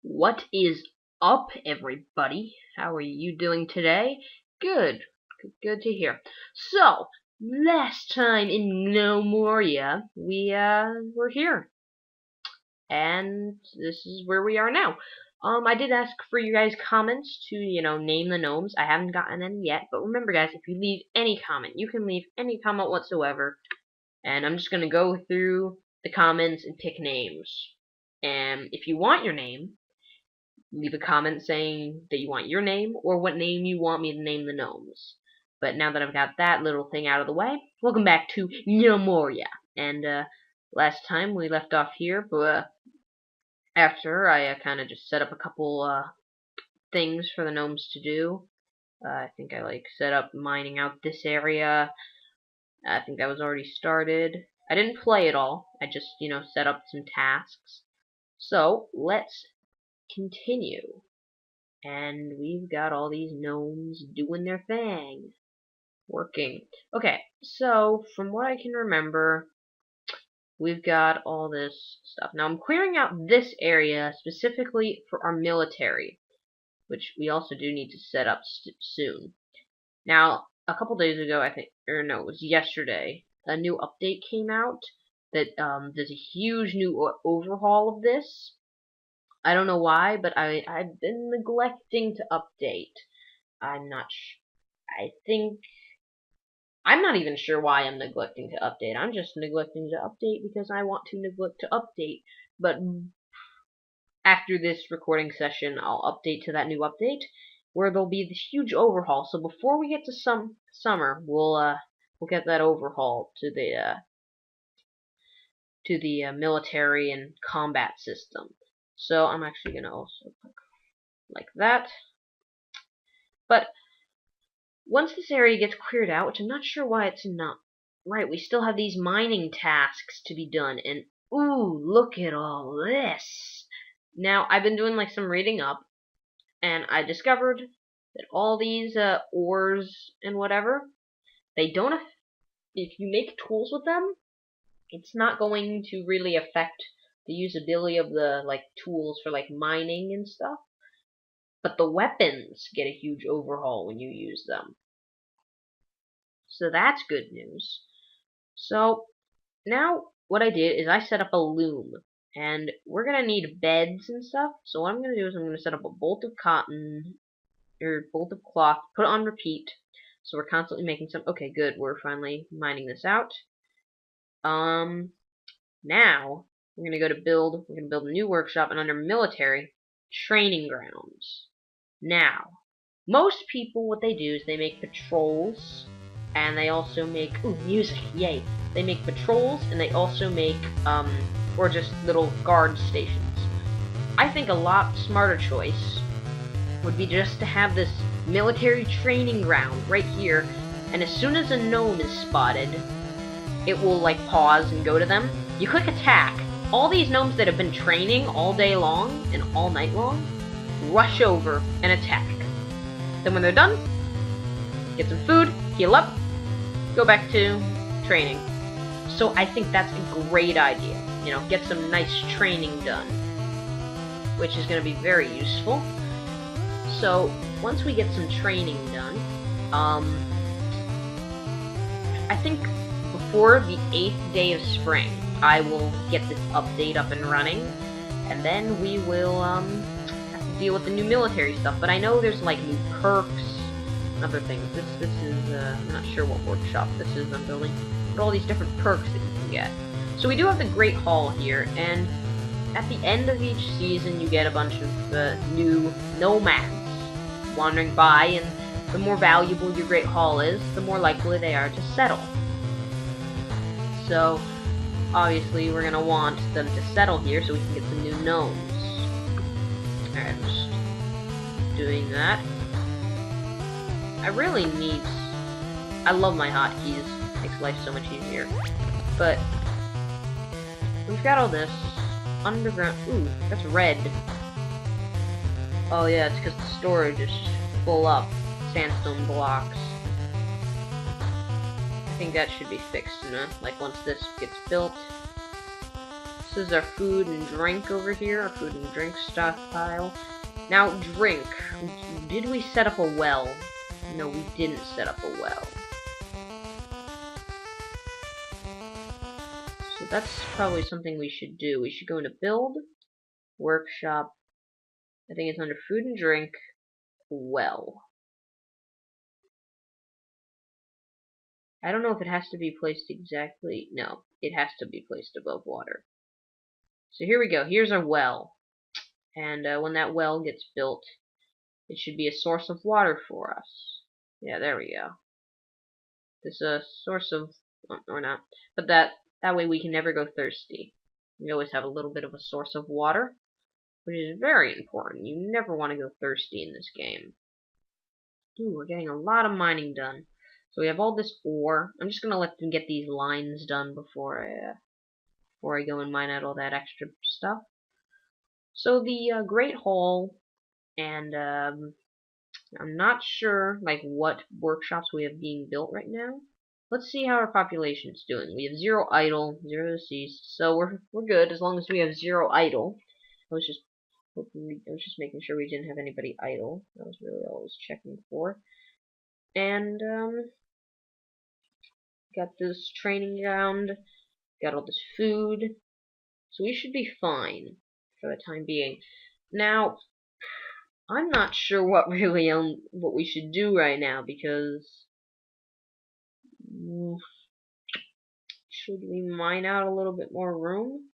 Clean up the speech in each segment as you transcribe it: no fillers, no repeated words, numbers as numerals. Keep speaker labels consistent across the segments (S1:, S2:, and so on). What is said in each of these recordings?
S1: What is up, everybody? How are you doing today? Good. Good to hear. So, last time in Gnomoria, we were here. And this is where we are now. I did ask for you guys' comments to, name the gnomes. I haven't gotten any yet, but remember guys, if you leave any comment, you can leave any comment whatsoever. And I'm just gonna go through the comments and pick names. And if you want your name, leave a comment saying that you want your name or what name you want me to name the gnomes. But now that I've got that little thing out of the way, welcome back to Gnomoria. And last time we left off here, but after I kind of just set up a couple things for the gnomes to do. I think I set up mining out this area. I think that was already started. I didn't play it all. I just, set up some tasks. So let's continue. And we've got all these gnomes doing their thing. Working. Okay, so from what I can remember, we've got all this stuff. Now I'm clearing out this area specifically for our military, which we also do need to set up soon. Now, a couple days ago, I think, or no, it was yesterday, a new update came out that there's a huge new overhaul of this. I don't know why, but I've been neglecting to update. I'm not even sure why I'm neglecting to update. I'm just neglecting to update because I want to neglect to update. But after this recording session, I'll update to that new update where there'll be this huge overhaul. So before we get to summer, we'll get that overhaul to the military and combat system. So I'm actually gonna also click like that. But once this area gets cleared out, which I'm not sure why it's not right, we still have these mining tasks to be done, and ooh, look at all this. Now, I've been doing some reading up, and I discovered that all these ores and whatever, they don't, if you make tools with them, it's not going to really affect the usability of the tools for mining and stuff. But the weapons get a huge overhaul when you use them. So that's good news. So now what I did is I set up a loom. And we're going to need beds and stuff. So what I'm going to do is I'm going to set up a bolt of cotton, or bolt of cloth, put it on repeat. So we're constantly making some. Okay, good. We're finally mining this out. Now we're going to go to build. We're going to build a new workshop, and under military, training grounds. Now, most people, what they do is they make patrols, and they also make, ooh, music, yay. They make patrols, and they also make, or just little guard stations. I think a lot smarter choice would be just to have this military training ground right here, and as soon as a gnome is spotted, it will pause and go to them. You click attack. All these gnomes that have been training all day long and all night long rush over and attack. Then when they're done, get some food, heal up, go back to training. So I think that's a great idea. Get some nice training done, which is going to be very useful. So once we get some training done, I think before the 8th day of spring, I will get this update up and running, and then we will have to deal with the new military stuff. But I know there's new perks and other things. This is I'm not sure what workshop this is I'm building, but all these different perks that you can get. So we do have the Great Hall here, and at the end of each season you get a bunch of new nomads wandering by, and the more valuable your Great Hall is, the more likely they are to settle. So obviously we're going to want them to settle here so we can get some new gnomes. Alright, I'm just doing that. I love my hotkeys. Makes life so much easier. But we've got all this underground. Ooh, that's red. Oh yeah, it's because the storage is full up. Sandstone blocks. I think that should be fixed, once this gets built. This is our food and drink over here, our food and drink stockpile. Now, drink. Did we set up a well? No, we didn't set up a well. So that's probably something we should do. We should go into build, workshop. I think it's under food and drink, well. I don't know if it has to be placed exactly. No, it has to be placed above water. So here we go. Here's our well. And when that well gets built, it should be a source of water for us. Yeah, there we go. This is a source of, or not, but that way we can never go thirsty. We always have a little bit of a source of water, which is very important. You never want to go thirsty in this game. Ooh, we're getting a lot of mining done. So we have all this ore. I'm just gonna let them get these lines done before I go and mine out all that extra stuff. So the Great Hall, and I'm not sure like what workshops we have being built right now. Let's see how our population's doing. We have 0 idle, 0 deceased, so we're good as long as we have 0 idle. I was just making sure we didn't have anybody idle. That was really all I was checking for. And got this training ground, got all this food, so we should be fine for the time being. Now, I'm not sure what we should do right now, because should we mine out a little bit more room?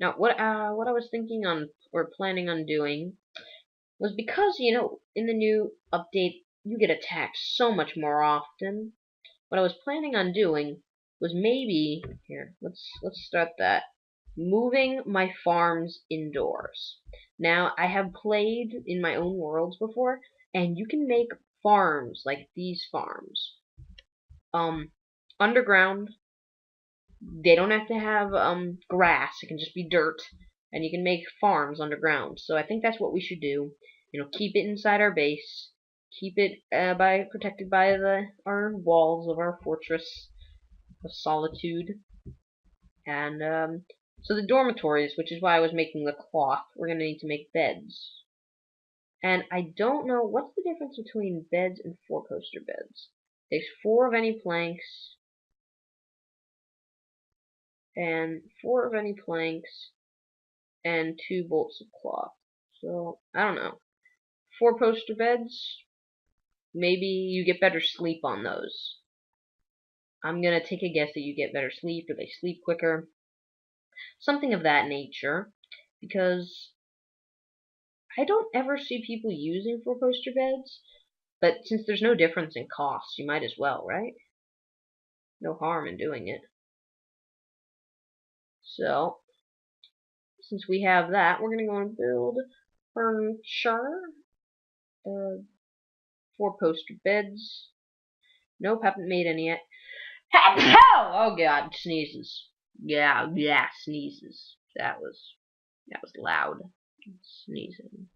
S1: Now, what I was thinking on or planning on doing was, because in the new update you get attacked so much more often. What I was planning on doing was maybe here. Let's start that. Moving my farms indoors. Now, I have played in my own worlds before, and you can make farms like these farms. Underground. They don't have to have grass. It can just be dirt, and you can make farms underground. So I think that's what we should do. Keep it inside our base. Keep it protected by our walls of our fortress of solitude. And so the dormitories, which is why I was making the cloth, we're gonna need to make beds. And I don't know what's the difference between beds and 4-poster beds. There's 4 of any planks. And 4 of any planks, and 2 bolts of cloth. So, I don't know. 4-poster beds, maybe you get better sleep on those. I'm gonna take a guess that you get better sleep, or they sleep quicker. Something of that nature, because I don't ever see people using 4-poster beds, but since there's no difference in cost, you might as well, right? No harm in doing it. So, since we have that, we're going to go and build furniture. 4-poster beds. Nope, haven't made any yet. Oh god, sneezes. Yeah, sneezes. That was loud. Sneezing.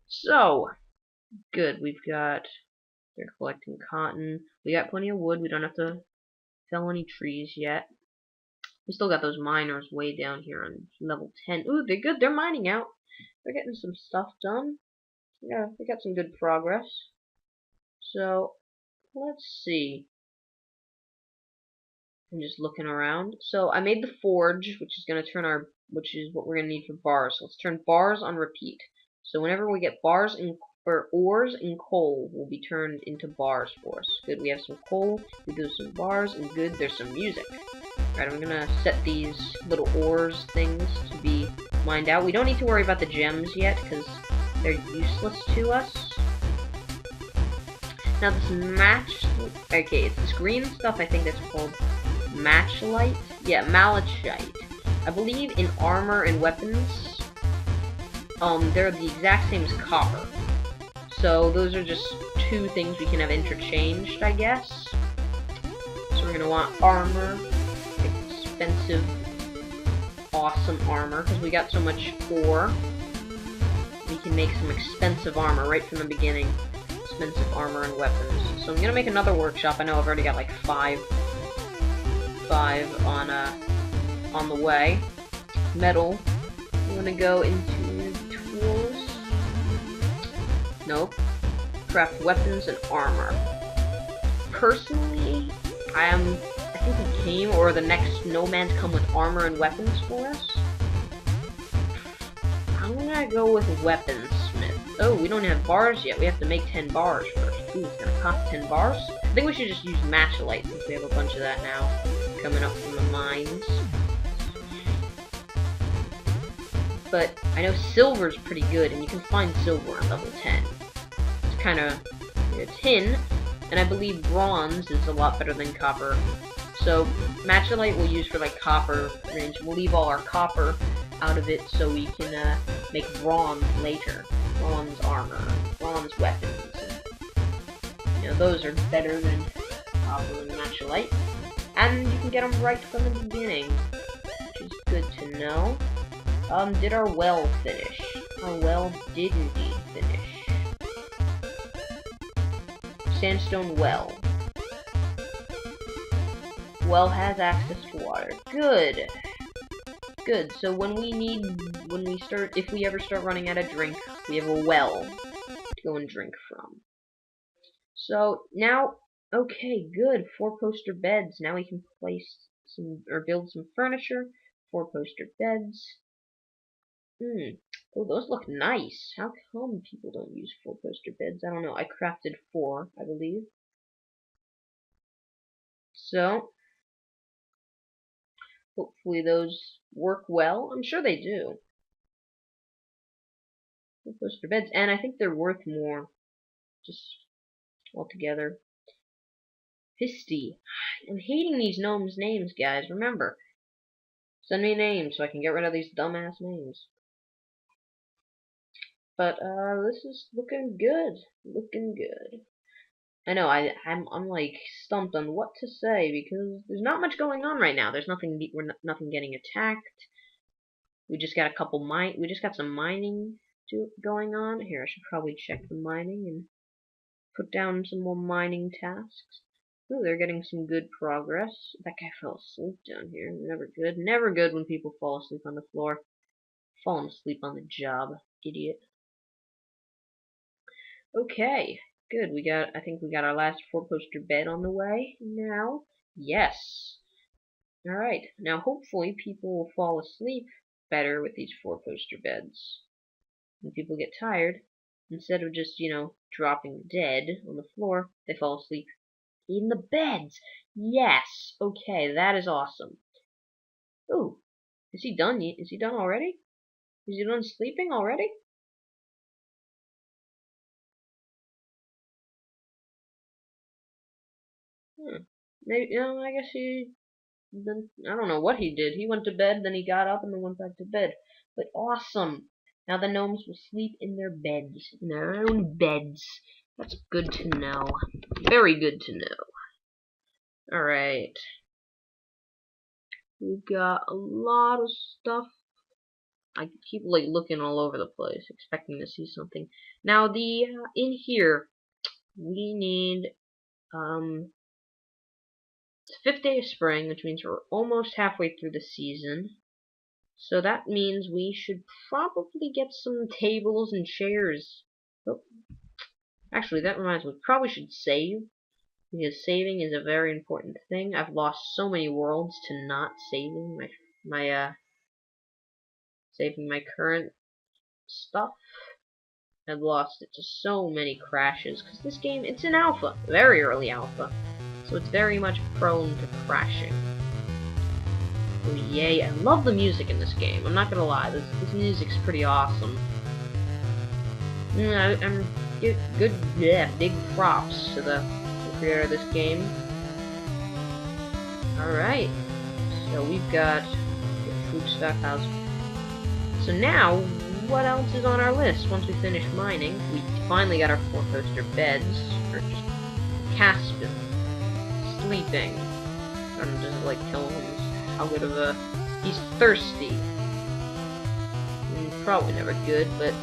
S1: So, good, they're collecting cotton. We got plenty of wood. We don't have to fell any trees yet. We still got those miners way down here on level 10. Ooh, they're good. They're mining out. They're getting some stuff done. Yeah, they got some good progress. So, let's see. I'm just looking around. So, I made the forge, which is what we're gonna need for bars. So let's turn bars on repeat. So whenever we get bars or ores and coal will be turned into bars for us. Good, we have some coal, we do some bars, and good, there's some music. Alright, I'm gonna set these little ores things to be mined out. We don't need to worry about the gems yet, because they're useless to us. Now it's this green stuff, I think that's called matchlite? Yeah, malachite. I believe in armor and weapons, they're the exact same as copper. So those are just 2 things we can have interchanged, I guess. So we're gonna want armor, expensive, awesome armor, because we got so much ore. We can make some expensive armor right from the beginning. Expensive armor and weapons. So I'm gonna make another workshop. I know I've already got like 5 on the way. metal. I'm gonna go into tools. Nope. Craft weapons and armor. Personally, I think the game or the next nomads come with armor and weapons for us. I'm gonna go with weaponsmith. Oh, we don't have bars yet. We have to make 10 bars first. Ooh, it's gonna cost 10 bars. I think we should just use matchlite since we have a bunch of that now coming up from the mines. But I know silver's pretty good, and you can find silver on level 10. It's kind of tin, and I believe bronze is a lot better than copper. So matchlite we'll use for like copper range. We'll leave all our copper out of it so we can make bronze later. Bronze armor, bronze weapons. You know, those are better than copper and matchlite. And you can get them right from the beginning, which is good to know. Did our well finish? Our well did indeed finish. Sandstone well. Well has access to water. Good. Good. So if we ever start running out of drink, we have a well to go and drink from. So now, okay, good. 4-poster beds. Now we can place or build some furniture. 4-poster beds. Oh, those look nice. How come people don't use 4-poster beds? I don't know. I crafted 4, I believe. So, hopefully those work well. I'm sure they do. 4-poster beds, and I think they're worth more. Just altogether. Pisty. I'm hating these gnomes' names, guys. Remember, send me names so I can get rid of these dumbass names. But this is looking good. Looking good. I know I'm like stumped on what to say because there's not much going on right now. There's nothing nothing getting attacked. We just got some mining going on. Here, I should probably check the mining and put down some more mining tasks. Ooh, they're getting some good progress. That guy fell asleep down here. Never good. Never good when people fall asleep on the floor. Falling asleep on the job. Idiot. Okay, good. I think we got our last 4-poster bed on the way now. Yes. Alright, now hopefully people will fall asleep better with these 4-poster beds. When people get tired, instead of just, dropping dead on the floor, they fall asleep in the beds. Yes. Okay, that is awesome. Ooh, is he done? Is he done already? Is he done sleeping already? Maybe, I guess I don't know what he did. He went to bed, then he got up, and then went back to bed. But awesome. Now the gnomes will sleep in their beds. In their own beds. That's good to know. Very good to know. Alright. We've got a lot of stuff. I keep, like, looking all over the place, expecting to see something. Now, in here, we need, it's the 5th day of spring, which means we're almost halfway through the season. So that means we should probably get some tables and chairs. Oh. Actually, that reminds me, we probably should save, because saving is a very important thing. I've lost so many worlds to not saving saving my current stuff. I've lost it to so many crashes, because this game, it's an alpha, very early alpha. So it's very much prone to crashing. Oh yay, I love the music in this game. I'm not gonna lie, this music's pretty awesome. Big props to the creator of this game. Alright, so we've got food stockhouse. So now, what else is on our list? Once we finish mining, we finally got our 4-poster beds, or just Caspin. Sleeping. I'm just like telling him how good of he's thirsty. Probably never good, but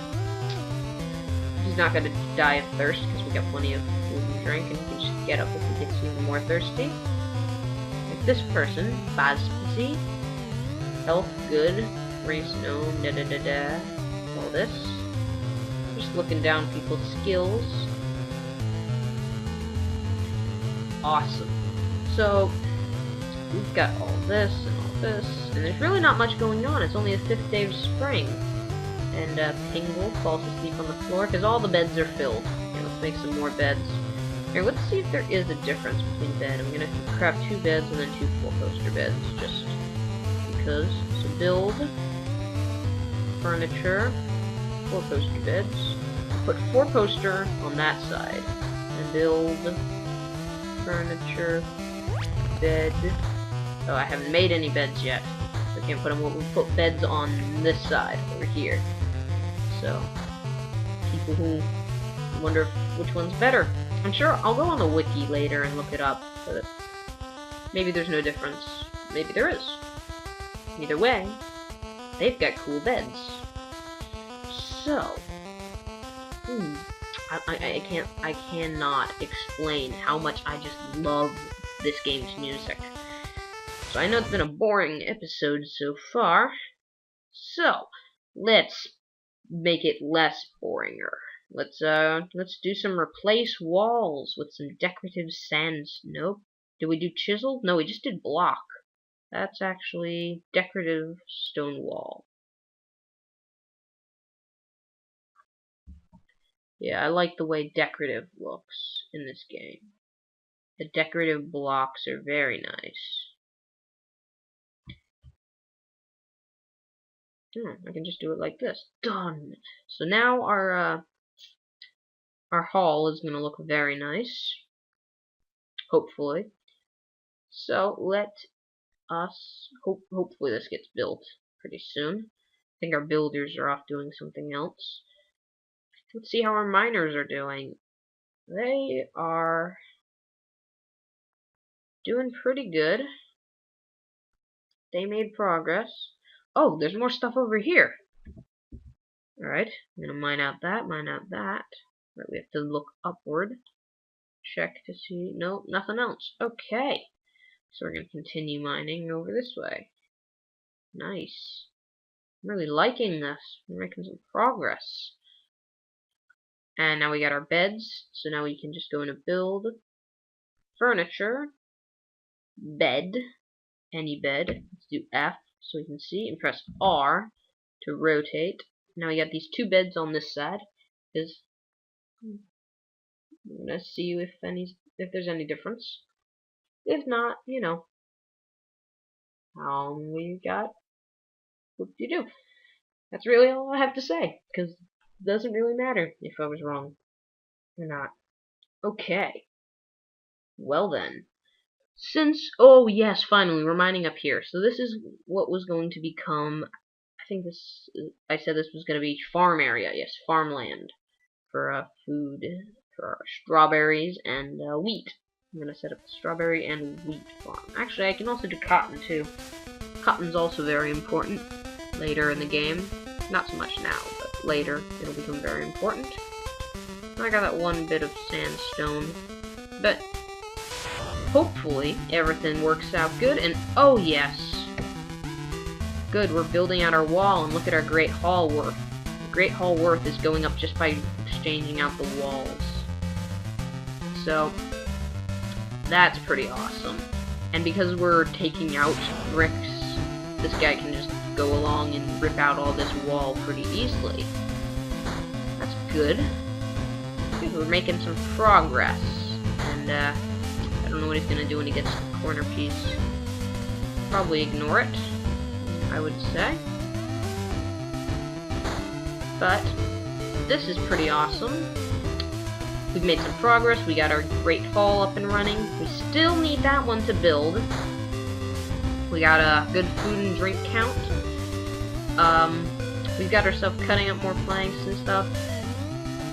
S1: he's not gonna die of thirst because we got plenty of food and drink, and he can just get up if he gets even more thirsty. Like this person, Bazpzy, health good, race gnome, da-da-da-da. All this. Just looking down people's skills. Awesome. So, we've got all this and all this, and there's really not much going on. It's only the 5th day of spring. And Pingle falls asleep on the floor because all the beds are filled. Okay, let's make some more beds. Here, let's see if there is a difference between bed. I'm gonna craft 2 beds and then 2 4-poster beds, just because. So build furniture, 4-poster beds. Put 4-poster on that side, and build furniture, bed. Oh, I haven't made any beds yet, so I can't put them. We'll put beds on this side over here. So people who wonder which one's better. I'm sure I'll go on the wiki later and look it up, but maybe there's no difference. Maybe there is. Either way, they've got cool beds. So, I cannot explain how much I just love this game's music. So I know it's been a boring episode so far. So, let's make it less boringer. Let's do some replace walls with some decorative sands. Nope. Did we do chisel? No, we just did block. That's actually decorative stone wall. Yeah, I like the way decorative looks in this game. The decorative blocks are very nice. I can just do it like this. Done! So now our hall is going to look very nice. Hopefully. So let us... hopefully this gets built pretty soon. I think our builders are off doing something else. Let's see how our miners are doing. They are doing pretty good. They made progress. Oh, there's more stuff over here. Alright, I'm gonna mine out that, mine out that. Right, we have to look upward. Check to see. Nope, nothing else. Okay. So we're gonna continue mining over this way. Nice. I'm really liking this. We're making some progress. And now we got our beds, so now we can just go in and build furniture, bed, any bed. Let's do F so we can see, and press R to rotate. Now we got these 2 beds on this side. I'm gonna see if there's any difference. If not, you know, we got what you do. That's really all I have to say, because it doesn't really matter if I was wrong or not. Okay. Well then. Oh yes, finally, we're mining up here. So this is what was going to become, I said this was going to be farm area. Yes, farmland. For food, for our strawberries and wheat. I'm going to set up a strawberry and wheat farm. Actually, I can also do cotton too. Cotton's also very important later in the game. Not so much now, but later it'll become very important. I got that 1 bit of sandstone, but hopefully everything works out good. And oh yes, good, we're building out our wall, and look at our Great Hall worth. The Great Hall worth is going up just by exchanging out the walls. So that's pretty awesome. And because we're taking out bricks, this guy can just go along and rip out all this wall pretty easily. That's good. Good, we're making some progress. And I don't know what he's gonna do when he gets to the corner piece. Probably ignore it, I would say. But this is pretty awesome. We've made some progress. We got our Great Hall up and running. We still need that one to build. We got a good food and drink count. We've got ourselves cutting up more planks and stuff.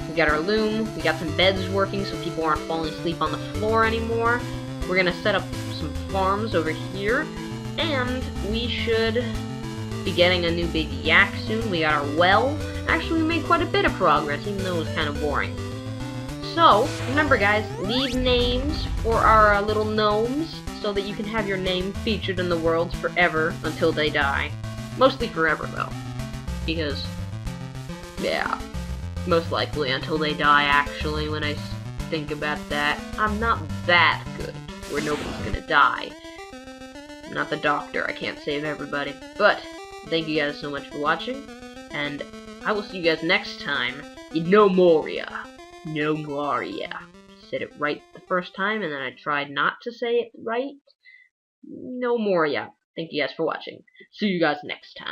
S1: We got our loom. We got some beds working so people aren't falling asleep on the floor anymore. We're gonna set up some farms over here. And we should be getting a new big yak soon. We got our well. Actually, we made quite a bit of progress, even though it was kind of boring. So, remember guys, leave names for our little gnomes so that you can have your name featured in the world forever until they die. Mostly forever, though. Because, yeah, most likely until they die, actually, when I think about that. I'm not that good, where nobody's gonna die. I'm not the doctor, I can't save everybody. But, thank you guys so much for watching, and I will see you guys next time in Gnomoria. Gnomoria. Said it right the first time, and then I tried not to say it right. Gnomoria. Thank you guys for watching. See you guys next time.